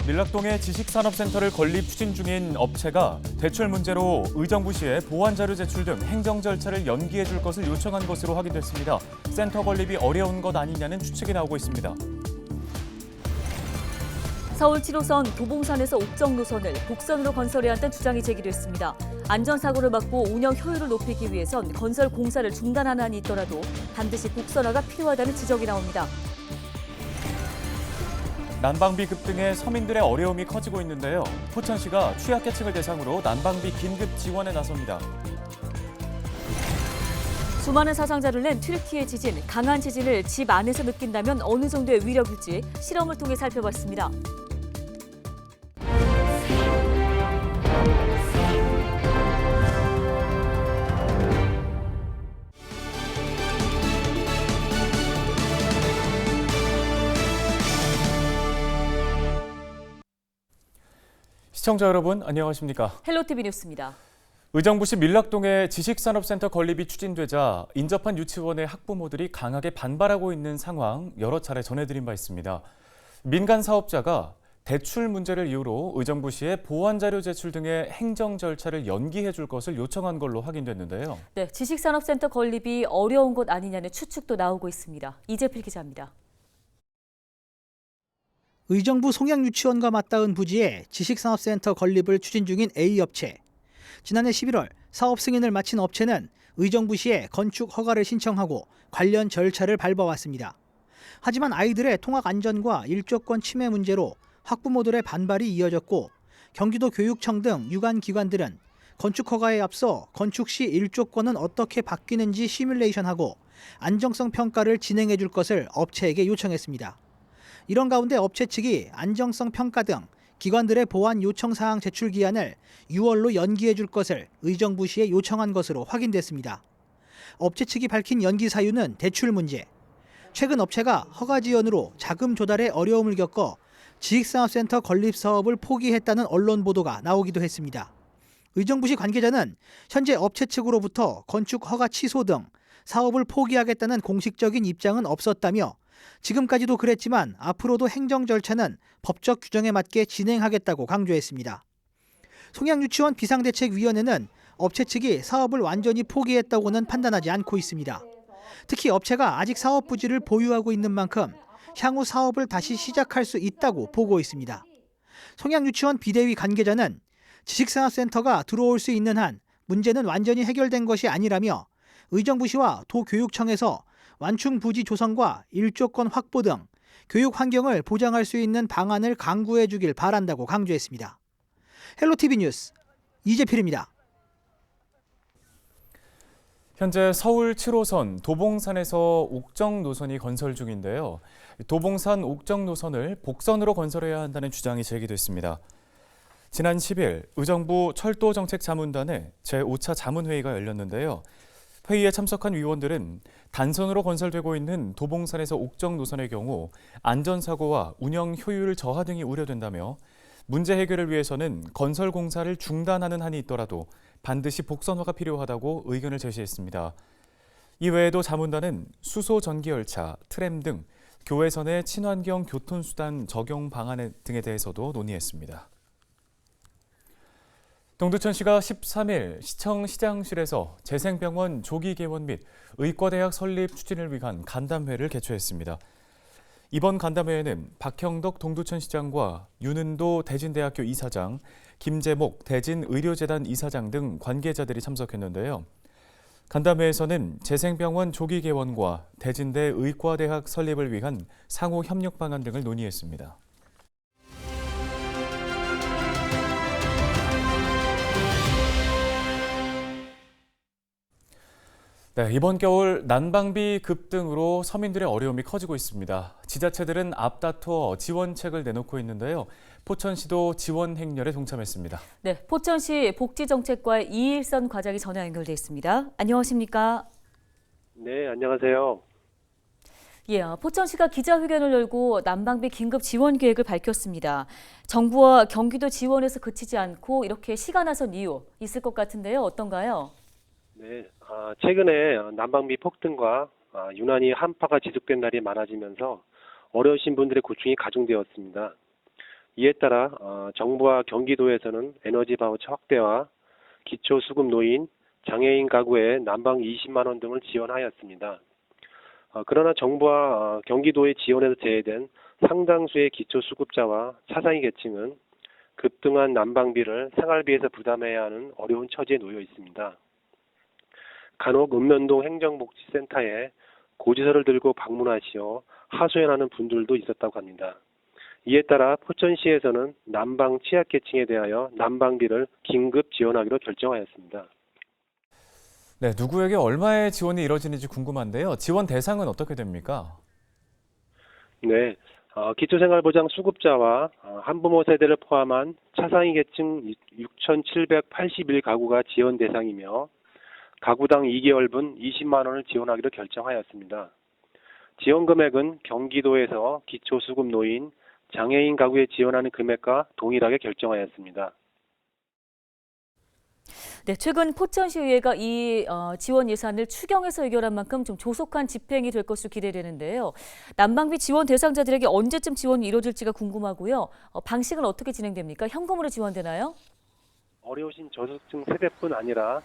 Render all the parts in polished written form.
밀락동에 지식산업센터를 건립 추진 중인 업체가 대출 문제로 의정부시에 보완자료 제출 등 행정 절차를 연기해 줄 것을 요청한 것으로 확인됐습니다. 센터 건립이 어려운 것 아니냐는 추측이 나오고 있습니다. 서울 7호선 도봉산에서 옥정 노선을 복선으로 건설해야 한다는 주장이 제기됐습니다. 안전사고를 막고 운영 효율을 높이기 위해선 건설 공사를 중단하는 한이 있더라도 반드시 복선화가 필요하다는 지적이 나옵니다. 난방비 급등에 서민들의 어려움이 커지고 있는데요. 포천시가 취약계층을 대상으로 난방비 긴급 지원에 나섭니다. 수많은 사상자를 낸 튀르키예 지진, 강한 지진을 집 안에서 느낀다면 어느 정도의 위력일지 실험을 통해 살펴봤습니다. 시청자 여러분, 안녕하십니까? 헬로티비 뉴스입니다. 의정부시 밀락동에 지식산업센터 건립이 추진되자 인접한 유치원의 학부모들이 강하게 반발하고 있는 상황 여러 차례 전해드린 바 있습니다. 민간 사업자가 대출 문제를 이유로 의정부시에 보완자료 제출 등의 행정 절차를 연기해 줄 것을 요청한 걸로 확인됐는데요. 네, 지식산업센터 건립이 어려운 것 아니냐는 추측도 나오고 있습니다. 이재필 기자입니다. 의정부 송양유치원과 맞닿은 부지에 지식산업센터 건립을 추진 중인 A업체. 지난해 11월 사업 승인을 마친 업체는 의정부시에 건축 허가를 신청하고 관련 절차를 밟아왔습니다. 하지만 아이들의 통학 안전과 일조권 침해 문제로 학부모들의 반발이 이어졌고 경기도 교육청 등 유관기관들은 건축 허가에 앞서 건축 시 일조권은 어떻게 바뀌는지 시뮬레이션하고 안정성 평가를 진행해 줄 것을 업체에게 요청했습니다. 이런 가운데 업체 측이 안정성 평가 등 기관들의 보완 요청 사항 제출 기한을 6월로 연기해 줄 것을 의정부시에 요청한 것으로 확인됐습니다. 업체 측이 밝힌 연기 사유는 대출 문제. 최근 업체가 허가 지연으로 자금 조달에 어려움을 겪어 지식산업센터 건립 사업을 포기했다는 언론 보도가 나오기도 했습니다. 의정부시 관계자는 현재 업체 측으로부터 건축 허가 취소 등 사업을 포기하겠다는 공식적인 입장은 없었다며 지금까지도 그랬지만 앞으로도 행정 절차는 법적 규정에 맞게 진행하겠다고 강조했습니다. 송양유치원 비상대책위원회는 업체 측이 사업을 완전히 포기했다고는 판단하지 않고 있습니다. 특히 업체가 아직 사업 부지를 보유하고 있는 만큼 향후 사업을 다시 시작할 수 있다고 보고 있습니다. 송양유치원 비대위 관계자는 지식산업센터가 들어올 수 있는 한 문제는 완전히 해결된 것이 아니라며 의정부시와 도교육청에서 완충 부지 조성과 일조권 확보 등 교육 환경을 보장할 수 있는 방안을 강구해 주길 바란다고 강조했습니다. 헬로티비 뉴스 이재필입니다. 현재 서울 7호선 도봉산에서 옥정 노선이 건설 중인데요. 도봉산 옥정 노선을 복선으로 건설해야 한다는 주장이 제기됐습니다. 지난 10일 의정부 철도정책자문단의 제5차 자문회의가 열렸는데요. 회의에 참석한 위원들은 단선으로 건설되고 있는 도봉산에서 옥정 노선의 경우 안전사고와 운영 효율 저하 등이 우려된다며 문제 해결을 위해서는 건설 공사를 중단하는 한이 있더라도 반드시 복선화가 필요하다고 의견을 제시했습니다. 이외에도 자문단은 수소 전기열차, 트램 등 교외선의 친환경 교통수단 적용 방안 등에 대해서도 논의했습니다. 동두천시가 13일 시청 시장실에서 재생병원 조기 개원 및 의과대학 설립 추진을 위한 간담회를 개최했습니다. 이번 간담회에는 박형덕 동두천시장과 윤은도 대진대학교 이사장, 김재목 대진의료재단 이사장 등 관계자들이 참석했는데요. 간담회에서는 재생병원 조기 개원과 대진대 의과대학 설립을 위한 상호 협력 방안 등을 논의했습니다. 네, 이번 겨울 난방비 급등으로 서민들의 어려움이 커지고 있습니다. 지자체들은 앞다투어 지원책을 내놓고 있는데요. 포천시도 지원 행렬에 동참했습니다. 네, 포천시 복지정책과의 이일선 과장이 전화 연결돼 있습니다. 안녕하십니까? 네, 안녕하세요. 예, 포천시가 기자회견을 열고 난방비 긴급 지원 계획을 밝혔습니다. 정부와 경기도 지원에서 그치지 않고 이렇게 시가 나선 이유 있을 것 같은데요. 어떤가요? 네, 최근에 난방비 폭등과 유난히 한파가 지속된 날이 많아지면서 어려우신 분들의 고충이 가중되었습니다. 이에 따라 정부와 경기도에서는 에너지 바우처 확대와 기초수급 노인, 장애인 가구에 난방 20만 원 등을 지원하였습니다. 그러나 정부와 경기도의 지원에서 제외된 상당수의 기초수급자와 차상위 계층은 급등한 난방비를 생활비에서 부담해야 하는 어려운 처지에 놓여 있습니다. 간혹 읍면동 행정복지센터에 고지서를 들고 방문하시어 하소연하는 분들도 있었다고 합니다. 이에 따라 포천시에서는 난방 취약계층에 대하여 난방비를 긴급 지원하기로 결정하였습니다. 네, 누구에게 얼마의 지원이 이뤄지는지 궁금한데요. 지원 대상은 어떻게 됩니까? 네, 기초생활보장 수급자와 한부모 세대를 포함한 차상위 계층 6,781가구가 지원 대상이며 가구당 2개월분 20만 원을 지원하기로 결정하였습니다. 지원 금액은 경기도에서 기초수급 노인, 장애인 가구에 지원하는 금액과 동일하게 결정하였습니다. 네, 최근 포천시의회가 이 지원 예산을 추경해서 의결한 만큼 좀 조속한 집행이 될 것으로 기대되는데요. 난방비 지원 대상자들에게 언제쯤 지원이 이루어질지가 궁금하고요. 방식은 어떻게 진행됩니까? 현금으로 지원되나요? 어려우신 저소득층 세대뿐 아니라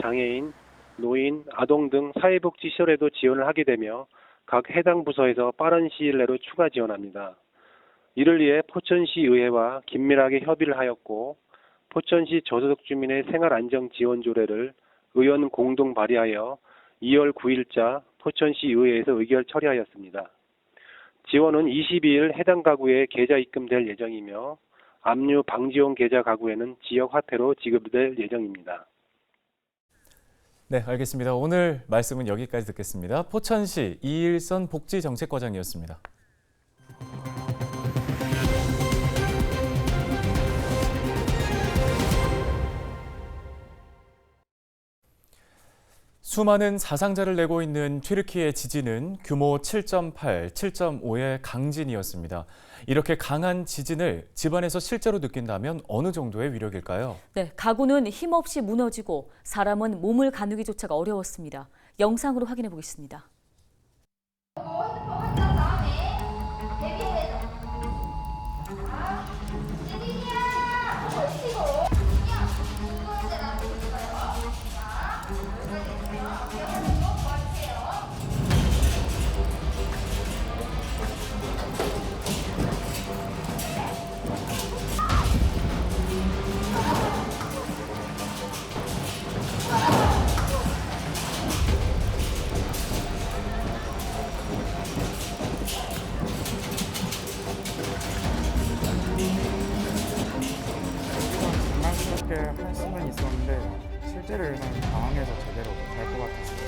장애인, 노인, 아동 등 사회복지시설에도 지원을 하게 되며 각 해당 부서에서 빠른 시일 내로 추가 지원합니다. 이를 위해 포천시의회와 긴밀하게 협의를 하였고 포천시 저소득 주민의 생활안정지원조례를 의원 공동 발의하여 2월 9일자 포천시의회에서 의결 처리하였습니다. 지원은 22일 해당 가구에 계좌 입금될 예정이며 압류 방지용 계좌 가구에는 지역 화폐로 지급될 예정입니다. 네, 알겠습니다. 오늘 말씀은 여기까지 듣겠습니다. 포천시 이일선 복지정책과장이었습니다. 수많은 사상자를 내고 있는 튀르키예 지진은 규모 7.8, 7.5의 강진이었습니다. 이렇게 강한 지진을 집안에서 실제로 느낀다면 어느 정도의 위력일까요? 네, 가구는 힘없이 무너지고 사람은 몸을 가누기조차가 어려웠습니다. 영상으로 확인해 보겠습니다. 장난스럽게 할 수는 있었는데 실제로 일어나면 당황해서 제대로 못할 것 같았어요.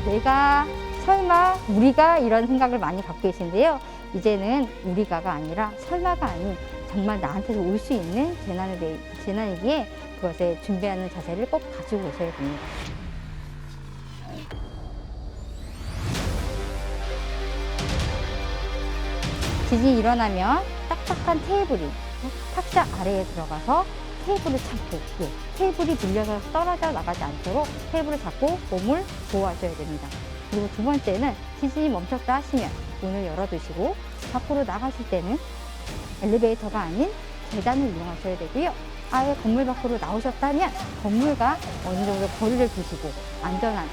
내가 설마 우리가 이런 생각을 많이 갖고 계신데요. 이제는 우리가가 아니라 설마가 아닌 정말 나한테도 올 수 있는 재난이기에 그것에 준비하는 자세를 꼭 가지고 오셔야 됩니다. 지진이 일어나면 딱딱한 테이블이 탁자 아래에 들어가서 테이블을 잡고 테이블이 밀려서 떨어져 나가지 않도록 테이블을 잡고 몸을 보호하셔야 됩니다. 그리고 두 번째는 지진이 멈췄다 하시면 문을 열어두시고 밖으로 나가실 때는 엘리베이터가 아닌 계단을 이용하셔야 되고요. 아예 건물 밖으로 나오셨다면 건물과 어느 정도 거리를 두시고 안전한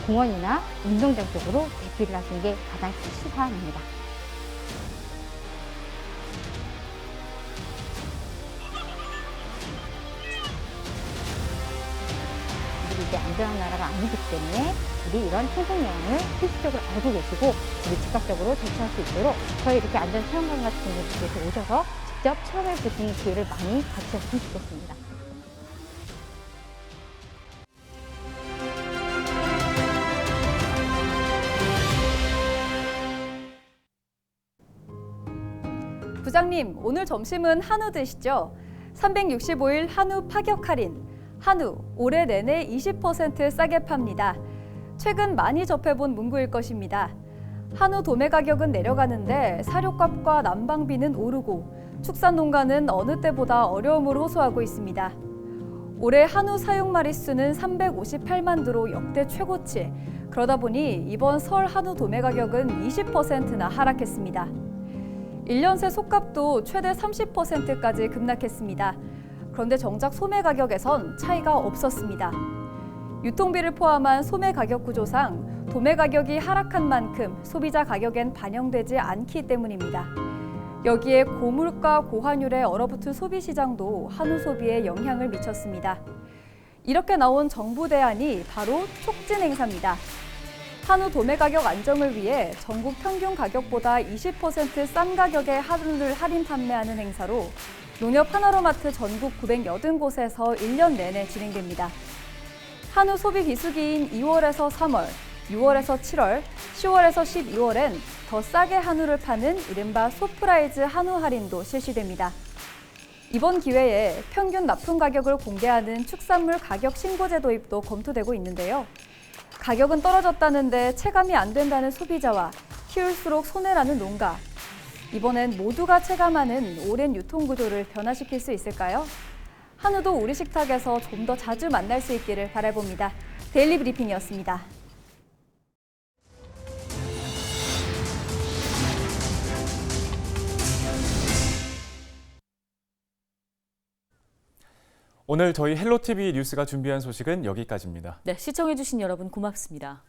공원이나 운동장 쪽으로 대피를 하시는 게 가장 필수 사항입니다. 이게 안전한 나라가 아니기 때문에 우리 이런 행동 내용을 필수적으로 알고 계시고 우리 즉각적으로 대처할 수 있도록 저희 이렇게 안전체험관 같은 곳에 오셔서 직접 체험해 보시는 기회를 많이 가지셨으면 좋겠습니다. 부장님, 오늘 점심은 한우 드시죠? 365일 한우 파격 할인. 한우 올해 내내 20% 싸게 팝니다. 최근 많이 접해본 문구일 것입니다. 한우 도매 가격은 내려가는데 사료값과 난방비는 오르고 축산농가는 어느 때보다 어려움을 호소하고 있습니다. 올해 한우 사육 마리수는 358만 두로 역대 최고치. 그러다 보니 이번 설 한우 도매 가격은 20%나 하락했습니다. 1년 새 속값도 최대 30%까지 급락했습니다. 그런데 정작 소매 가격에선 차이가 없었습니다. 유통비를 포함한 소매 가격 구조상 도매 가격이 하락한 만큼 소비자 가격엔 반영되지 않기 때문입니다. 여기에 고물가 고환율에 얼어붙은 소비 시장도 한우 소비에 영향을 미쳤습니다. 이렇게 나온 정부 대안이 바로 촉진 행사입니다. 한우 도매 가격 안정을 위해 전국 평균 가격보다 20% 싼 가격에 한우를 할인 판매하는 행사로 농협 하나로마트 전국 980곳에서 1년 내내 진행됩니다. 한우 소비 비수기인 2월에서 3월, 6월에서 7월, 10월에서 12월엔 더 싸게 한우를 파는 이른바 소프라이즈 한우 할인도 실시됩니다. 이번 기회에 평균 납품 가격을 공개하는 축산물 가격 신고제 도입도 검토되고 있는데요. 가격은 떨어졌다는데 체감이 안 된다는 소비자와 키울수록 손해라는 농가. 이번엔 모두가 체감하는 오랜 유통 구조를 변화시킬 수 있을까요? 한우도 우리 식탁에서 좀 더 자주 만날 수 있기를 바라봅니다. 데일리 브리핑이었습니다. 오늘 저희 헬로티비 뉴스가 준비한 소식은 여기까지입니다. 네, 시청해주신 여러분 고맙습니다.